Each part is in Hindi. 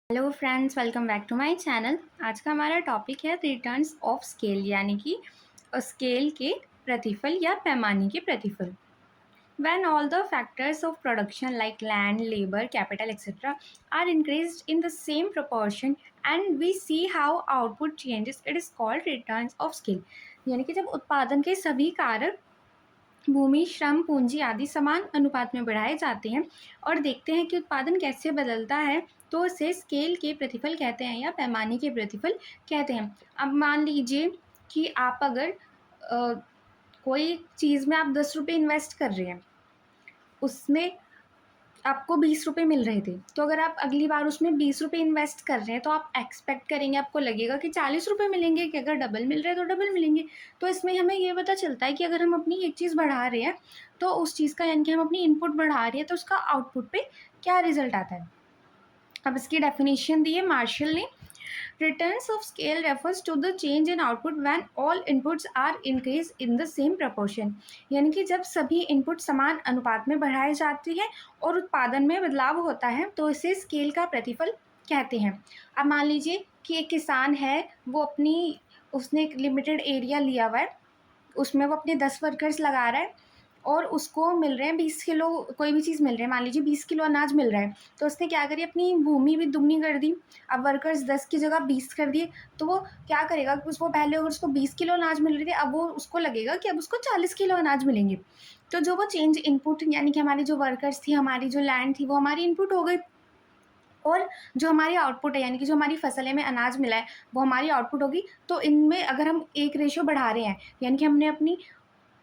Hello friends, welcome back to my channel. आज का हमारा टॉपिक है रिटर्न्स ऑफ स्केल, यानी कि स्केल के प्रतिफल या पैमाने के प्रतिफल। When all the factors of production like land, labor, capital, etc. are increased in the same proportion and we see how output changes, it is called returns of scale। यानी कि जब उत्पादन के सभी कारक भूमि, श्रम, पूंजी आदि समान अनुपात में बढ़ाए जाते हैं और देखते हैं कि उत्पादन कैसे बदलता है, तो उसे स्केल के प्रतिफल कहते हैं या पैमाने के प्रतिफल कहते हैं। अब मान लीजिए कि आप अगर कोई चीज़ में आप 10 रुपये इन्वेस्ट कर रहे हैं, उसमें आपको 20 रुपये मिल रहे थे, तो अगर आप अगली बार उसमें 20 रुपये इन्वेस्ट कर रहे हैं तो आप एक्सपेक्ट करेंगे, आपको लगेगा कि 40 रुपये मिलेंगे, कि अगर डबल मिल रहे हैं तो डबल मिलेंगे। तो इसमें हमें ये पता चलता है कि अगर हम अपनी एक चीज़ बढ़ा रहे हैं तो उस चीज़ का, यानी कि हम अपनी इनपुट बढ़ा रहे हैं, तो उसका आउटपुट पे क्या रिजल्ट आता है। अब इसकी डेफिनेशन दी है मार्शल ने। Returns of scale refers to the change in output when all inputs are increased in the same proportion। यानी कि जब सभी इनपुट समान अनुपात में बढ़ाए जाती हैं और उत्पादन में बदलाव होता है, तो इसे स्केल का प्रतिफल कहते हैं। अब मान लीजिए कि एक किसान है, वो उसने एक लिमिटेड एरिया लिया हुआ है, उसमें वो अपने 10 वर्कर्स लगा रहा है और उसको मिल रहे हैं 20 किलो, कोई भी चीज़ मिल रही है, मान लीजिए 20 किलो अनाज मिल रहा है, तो उसने क्या करी, अपनी भूमि भी दुगनी कर दी। अब वर्कर्स 10 की जगह 20 कर दिए, तो वो क्या करेगा कि उसको पहले अगर उसको 20 किलो अनाज मिल रही थी, अब वो उसको लगेगा कि अब उसको 40 किलो अनाज मिलेंगे। तो जो वो चेंज इनपुट, यानी कि हमारी जो वर्कर्स थी, हमारी जो लैंड थी, वो हमारी इनपुट हो गई, और जो हमारी आउटपुट है, यानी कि जो हमारी फसल है, में अनाज मिला है, वो हमारी आउटपुट होगी। तो इनमें अगर हम एक रेशियो बढ़ा रहे हैं, यानी कि हमने अपनी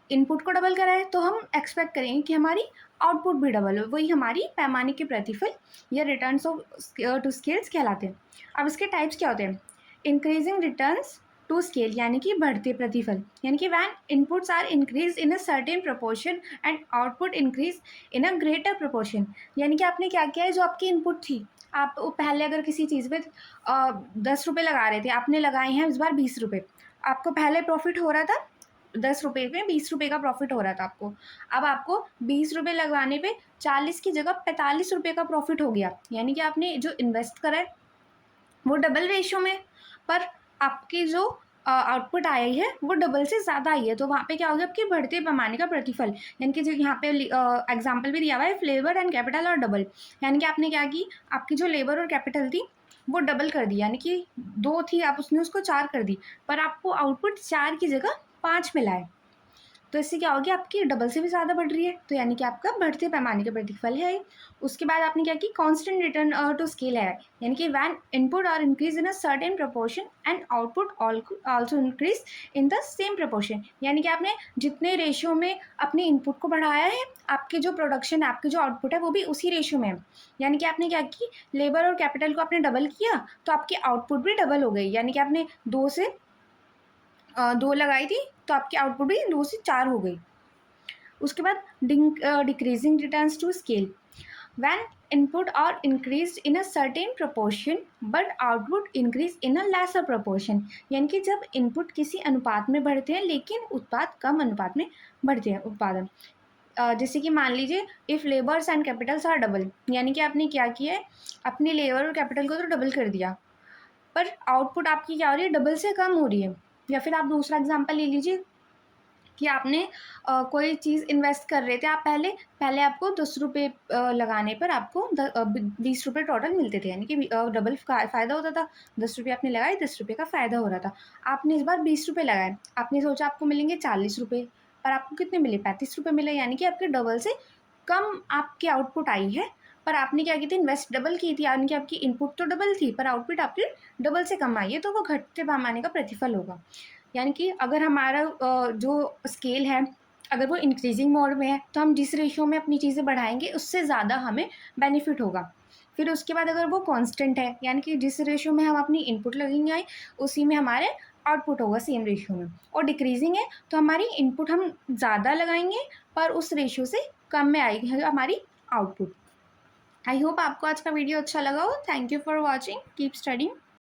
इनपुट को डबल करा है, तो हम एक्सपेक्ट करेंगे कि हमारी आउटपुट भी डबल हो। वही हमारी पैमाने के प्रतिफल या रिटर्न्स ऑफ टू स्केल्स कहलाते हैं। अब इसके टाइप्स क्या होते हैं। इंक्रीजिंग रिटर्न्स टू स्केल, यानी कि बढ़ते प्रतिफल, यानी कि when inputs are increase in a certain proportion and output increase in a greater proportion. यानी कि आपने क्या किया है, जो आपकी इनपुट थी, आप पहले अगर किसी चीज़ में 10 रुपये लगा रहे थे, आपने लगाए हैं इस बार 20 रुपये, आपको पहले प्रॉफिट हो रहा था 10 रुपये में, 20 रुपये का प्रॉफिट हो रहा था आपको। अब आपको 20 रुपये लगवाने पे 40 की जगह 45 रुपये का प्रॉफिट हो गया, यानी कि आपने जो इन्वेस्ट करा है वो डबल रेशियो में, पर आपकी जो आउटपुट आई है वो डबल से ज़्यादा आई है। तो वहाँ पे क्या हो गया, आपके बढ़ते पैमाने का प्रतिफल। यानी कि जो यहाँ पे एग्जाम्पल भी दिया हुआ है, लेबर एंड कैपिटल और डबल। यानी कि आपने क्या की, आपकी जो लेबर और कैपिटल थी वो डबल कर दी, यानी कि 2 थी, आप उसने उसको 4 कर दी, पर आपको आउटपुट 4 की जगह 5 मिला है। तो इससे क्या होगी, आपकी डबल से भी ज़्यादा बढ़ रही है, तो यानी कि आपका बढ़ते पैमाने का प्रतिफल है। उसके बाद आपने क्या की, कांस्टेंट रिटर्न टू स्केल है, यानी कि when input are increase in a certain proportion and output also increase in the same proportion. यानी कि आपने जितने रेशियो में अपने इनपुट को बढ़ाया है, आपके जो प्रोडक्शन है, आपकी जो आउटपुट है, वो भी उसी रेशियो में है। यानी कि आपने क्या की, लेबर और कैपिटल को आपने डबल किया, तो आपकी आउटपुट भी डबल हो गई। यानी कि आपने 2 लगाई थी, तो आपकी आउटपुट भी 2 से 4 हो गई। उसके बाद decreasing returns to scale, when input are increase in a certain proportion but output increase in a lesser proportion. यानी कि जब इनपुट किसी अनुपात में बढ़ते हैं लेकिन उत्पाद कम अनुपात में बढ़ते हैं, उत्पादन। जैसे कि मान लीजिए, if labours and capitals are double, यानी कि आपने क्या किया है, अपनी लेबर और कैपिटल को तो डबल कर दिया, पर आउटपुट आपकी क्या हो रही है, डबल से कम हो रही है। या फिर आप दूसरा एग्जांपल ले लीजिए कि आपने कोई चीज़ इन्वेस्ट कर रहे थे, आप पहले पहले आपको 10 रुपये लगाने पर आपको 20 रुपये टोटल मिलते थे, यानी कि डबल फ़ायदा होता था। 10 रुपये आपने लगाए, 10 रुपये का फ़ायदा हो रहा था। आपने इस बार 20 रुपये लगाए, आपने सोचा आपको मिलेंगे 40 रुपये, पर आपको कितने मिले, 35 रुपये मिले। यानी कि आपके डबल से कम आपकी आउटपुट आई है, पर आपने क्या की थी, इन्वेस्ट डबल की थी, यानी कि आपकी इनपुट तो डबल थी पर आउटपुट आपकी डबल से कम आई है, तो वो घटते पैमाने का प्रतिफल होगा। यानी कि अगर हमारा जो स्केल है, अगर वो इंक्रीजिंग मोड में है, तो हम जिस रेशियो में अपनी चीज़ें बढ़ाएंगे उससे ज़्यादा हमें बेनिफिट होगा। फिर उसके बाद अगर वो कांस्टेंट है, यानी कि जिस रेशियो में हम अपनी इनपुट लगेंगे उसी में हमारे आउटपुट होगा सेम रेशियो में। और डिक्रीजिंग है तो हमारी इनपुट हम ज़्यादा लगाएंगे पर उस रेशियो से कम में आएगी हमारी आउटपुट। आई होप आपको आज का वीडियो अच्छा लगा हो। Thank you for watching, keep studying.